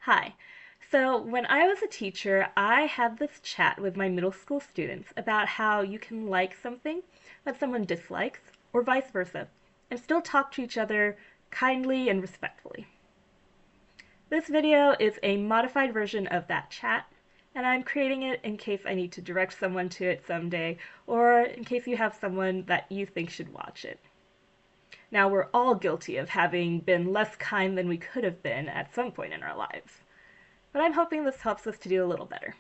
Hi. So, when I was a teacher, I had this chat with my middle school students about how you can like something that someone dislikes, or vice versa, and still talk to each other kindly and respectfully. This video is a modified version of that chat, and I'm creating it in case I need to direct someone to it someday, or in case you have someone that you think should watch it. Now, we're all guilty of having been less kind than we could have been at some point in our lives, but I'm hoping this helps us to do a little better.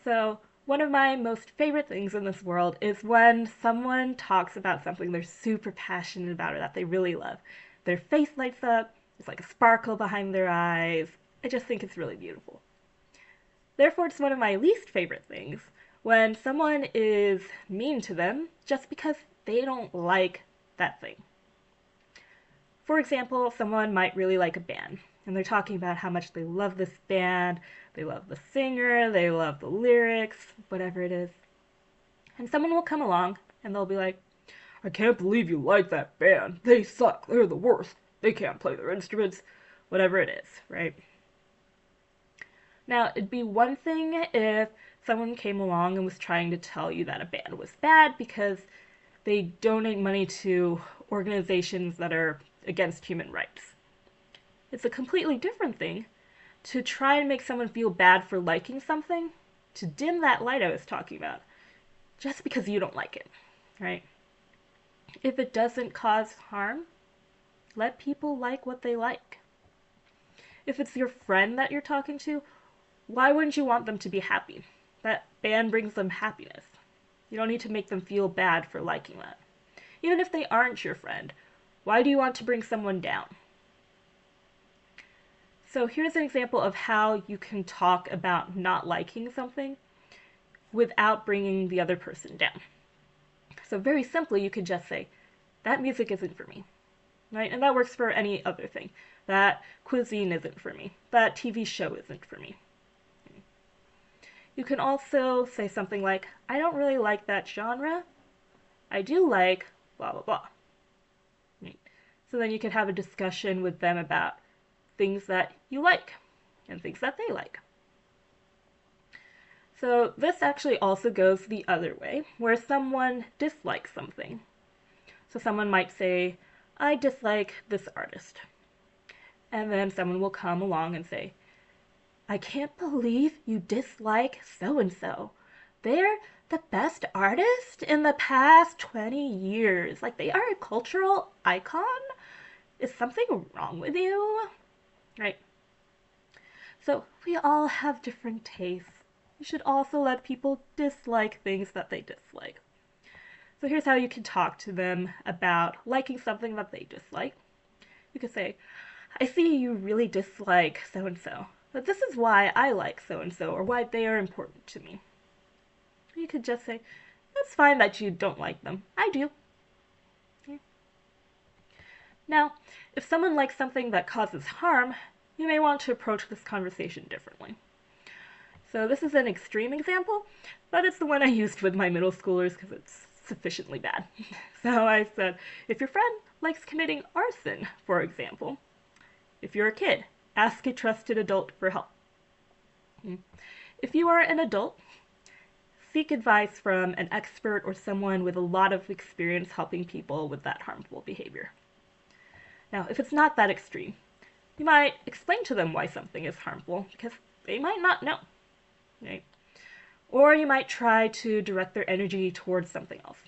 So, one of my most favorite things in this world is when someone talks about something they're super passionate about or that they really love. Their face lights up, there's like a sparkle behind their eyes. I just think it's really beautiful. Therefore, it's one of my least favorite things when someone is mean to them just because they don't like that thing. For example, someone might really like a band, and they're talking about how much they love this band, they love the singer, they love the lyrics, whatever it is. And someone will come along and they'll be like, I can't believe you like that band. They suck. They're the worst. They can't play their instruments. Whatever it is, right? Now, it'd be one thing if someone came along and was trying to tell you that a band was bad because they donate money to organizations that are against human rights. It's a completely different thing to try and make someone feel bad for liking something, to dim that light I was talking about, just because you don't like it, right? If it doesn't cause harm, let people like what they like. If it's your friend that you're talking to, why wouldn't you want them to be happy? That band brings them happiness. You don't need to make them feel bad for liking that. Even if they aren't your friend, why do you want to bring someone down? So here's an example of how you can talk about not liking something without bringing the other person down. So very simply, you could just say, that music isn't for me, right? And that works for any other thing. That cuisine isn't for me. That TV show isn't for me. You can also say something like, I don't really like that genre. I do like blah, blah, blah. Right? So then you could have a discussion with them about things that you like and things that they like. So this actually also goes the other way, where someone dislikes something. So someone might say, I dislike this artist. And then someone will come along and say, I can't believe you dislike so-and-so. They're the best artist in the past 20 years. Like, they are a cultural icon. Is something wrong with you? Right? So we all have different tastes. You should also let people dislike things that they dislike. So here's how you can talk to them about liking something that they dislike. You could say, I see you really dislike so and so, but this is why I like so and so, or why they are important to me. You could just say, that's fine that you don't like them. I do. Okay. Now, if someone likes something that causes harm, you may want to approach this conversation differently. So this is an extreme example, but it's the one I used with my middle schoolers because it's sufficiently bad. So I said, if your friend likes committing arson, for example, if you're a kid, ask a trusted adult for help. If you are an adult, seek advice from an expert or someone with a lot of experience helping people with that harmful behavior. Now, if it's not that extreme, you might explain to them why something is harmful because they might not know, right? Or you might try to direct their energy towards something else.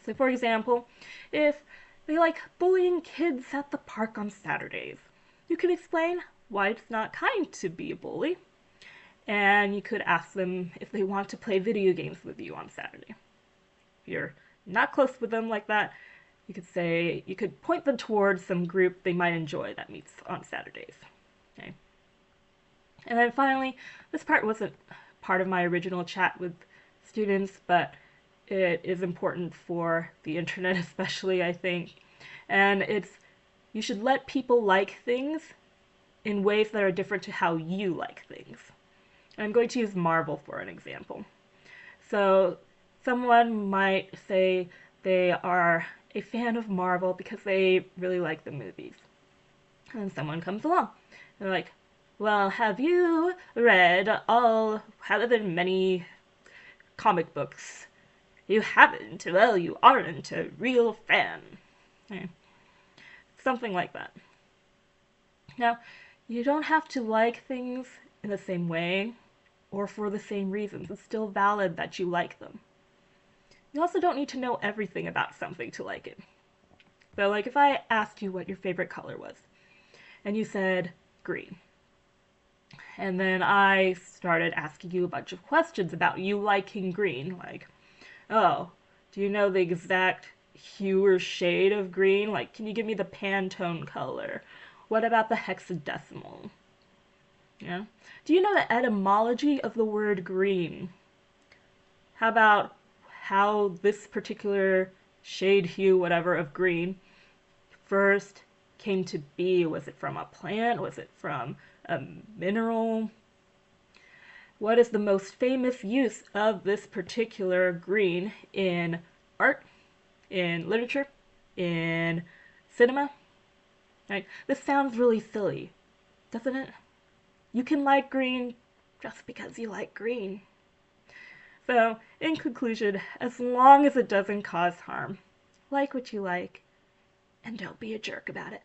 So, for example, if they like bullying kids at the park on Saturdays, you can explain why it's not kind to be a bully, and you could ask them if they want to play video games with you on Saturday. If you're not close with them like that, you could point them towards some group they might enjoy that meets on Saturdays. Okay. And then finally, this part wasn't part of my original chat with students, but it is important for the internet especially, I think. And it's, you should let people like things in ways that are different to how you like things. And I'm going to use Marvel for an example. So someone might say they are a fan of Marvel because they really like the movies. And someone comes along. They're like, well, have you read all however many comic books? You haven't. Well, you aren't a real fan. Something like that. Now, you don't have to like things in the same way or for the same reasons. It's still valid that you like them. You also don't need to know everything about something to like it. So, like, if I asked you what your favorite color was, and you said green, and then I started asking you a bunch of questions about you liking green, like, oh, do you know the exact hue or shade of green? Like, can you give me the Pantone color? What about the hexadecimal? Yeah. Do you know the etymology of the word green? How about how this particular shade, hue, whatever of green first came to be? Was it from a plant? Was it from a mineral? What is the most famous use of this particular green in art, in literature, in cinema? Right? This sounds really silly, doesn't it? You can like green just because you like green. So, in conclusion, as long as it doesn't cause harm, like what you like, and don't be a jerk about it.